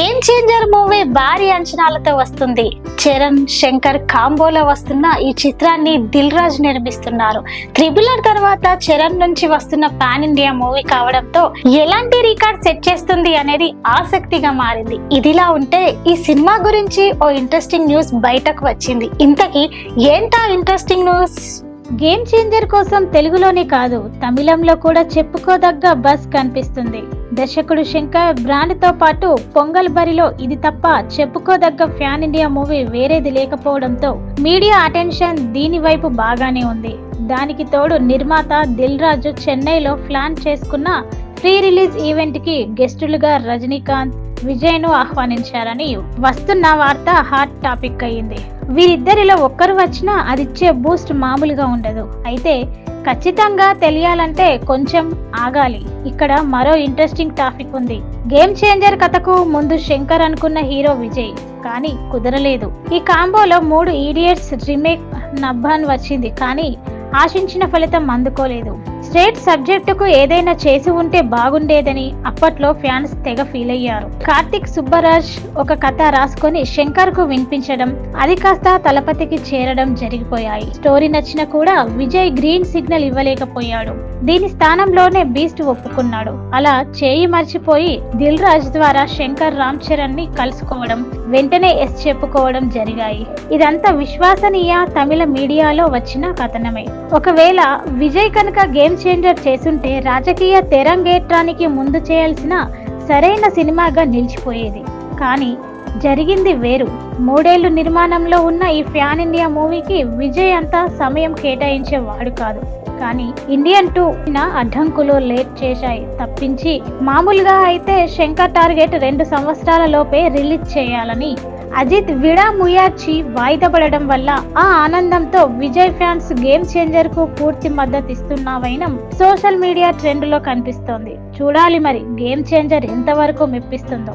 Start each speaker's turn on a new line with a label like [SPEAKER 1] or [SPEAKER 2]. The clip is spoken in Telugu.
[SPEAKER 1] గేమ్ చేంజర్ మూవీ భారీ అంచనాలతో వస్తుంది. చరణ్ శంకర్ కాంబోలో వస్తున్న ఈ చిత్రాన్ని దిల్ రాజు నిర్మిస్తున్నారు. త్రిబులర్ తర్వాత చరణ్ నుంచి వస్తున్న పాన్ ఇండియా మూవీ కావడంతో ఎలాంటి రికార్డ్ సెట్ చేస్తుంది అనేది ఆసక్తిగా మారింది. ఇదిలా ఉంటే ఈ సినిమా గురించి ఓ ఇంట్రెస్టింగ్ న్యూస్ బయటకు వచ్చింది. ఇంతకీ ఏంటా ఇంట్రెస్టింగ్ న్యూస్? గేమ్ చేంజర్ కోసం తెలుగులోనే కాదు తమిళంలో కూడా చెప్పుకోదగ్గ బస్ కనిపిస్తుంది. దర్శకుడు శంకర్ బ్రాండ్ తో పాటు పొంగల్ బరిలో ఇది తప్ప చెప్పుకోదగ్గ ఫ్యాన్ ఇండియా మూవీ వేరేది లేకపోవడంతో మీడియా అటెన్షన్ దీని వైపు బాగానే ఉంది. దానికి తోడు నిర్మాత దిల్ రాజు చెన్నైలో ప్లాన్ చేసుకున్న ప్రీ రిలీజ్ ఈవెంట్ కి గెస్టులుగా రజనీకాంత్, విజయ్ ను ఆహ్వానించారని వస్తున్న వార్త హాట్ టాపిక్ అయ్యింది. వీరిద్దరిలో ఒక్కరు వచ్చినా అదిచ్చే బూస్ట్ మామూలుగా ఉండదు. అయితే ఖచ్చితంగా తెలియాలంటే కొంచెం ఆగాలి. ఇక్కడ మరో ఇంట్రెస్టింగ్ టాపిక్ ఉంది. గేమ్ చేంజర్ కథకు ముందు శంకర్ అనుకున్న హీరో విజయ్, కానీ కుదరలేదు. ఈ కాంబోలో 3 ఈడియట్స్ రీమేక్ నబ్బాన్ వచ్చింది, కానీ ఆశించిన ఫలితం అందుకోలేదు. స్ట్రేట్ సబ్జెక్టుకు ఏదైనా చేసి ఉంటే బాగుండేదని అప్పట్లో ఫ్యాన్స్ తెగ ఫీల్ అయ్యారు. కార్తిక్ సుబ్బరాజ్ ఒక కథ రాసుకొని శంకర్ కు వినిపించడం, అది కాస్త తలపతికి చేరడం జరిగిపోయాయి. స్టోరీ నచ్చినా కూడా విజయ్ గ్రీన్ సిగ్నల్ ఇవ్వలేకపోయాడు. దీని స్థానంలోనే బీస్ట్ ఒప్పుకున్నాడు. అలా చేయి మర్చిపోయి దిల్ రాజ్ ద్వారా శంకర్ రామ్ చరణ్ ని కలుసుకోవడం, వెంటనే ఎస్ చెప్పుకోవడం జరిగాయి. ఇదంతా విశ్వసనీయ తమిళ మీడియాలో వచ్చిన కథనమే. ఒకవేళ విజయ్ కనుక గేమ్ చేంజర్ చేసుంటే రాజకీయ తెరంగేట్రానికి ముందు చేయాల్సిన సరైన సినిమాగా నిలిచిపోయేది. కానీ జరిగింది వేరు. 3 ఏళ్లు నిర్మాణంలో ఉన్న ఈ ఫ్యాన్ ఇండియా మూవీకి విజయ్ అంతా సమయం కేటాయించేవాడు కాదు. కానీ ఇండియన్ 2 అడ్డంకులు లేట్ చేశాయి తప్పించి, మామూలుగా అయితే శంకర్ టార్గెట్ 2 సంవత్సరాల లోపే రిలీజ్ చేయాలని అజిత్ విడాముయాచి వాయిదా పడడం వల్ల ఆ ఆనందంతో విజయ్ ఫ్యాన్స్ గేమ్ చేంజర్ కు పూర్తి మద్దతు ఇస్తున్న వైనం సోషల్ మీడియా ట్రెండ్ లో కనిపిస్తోంది. చూడాలి మరి గేమ్ చేంజర్ ఎంతవరకు మెప్పిస్తుందో.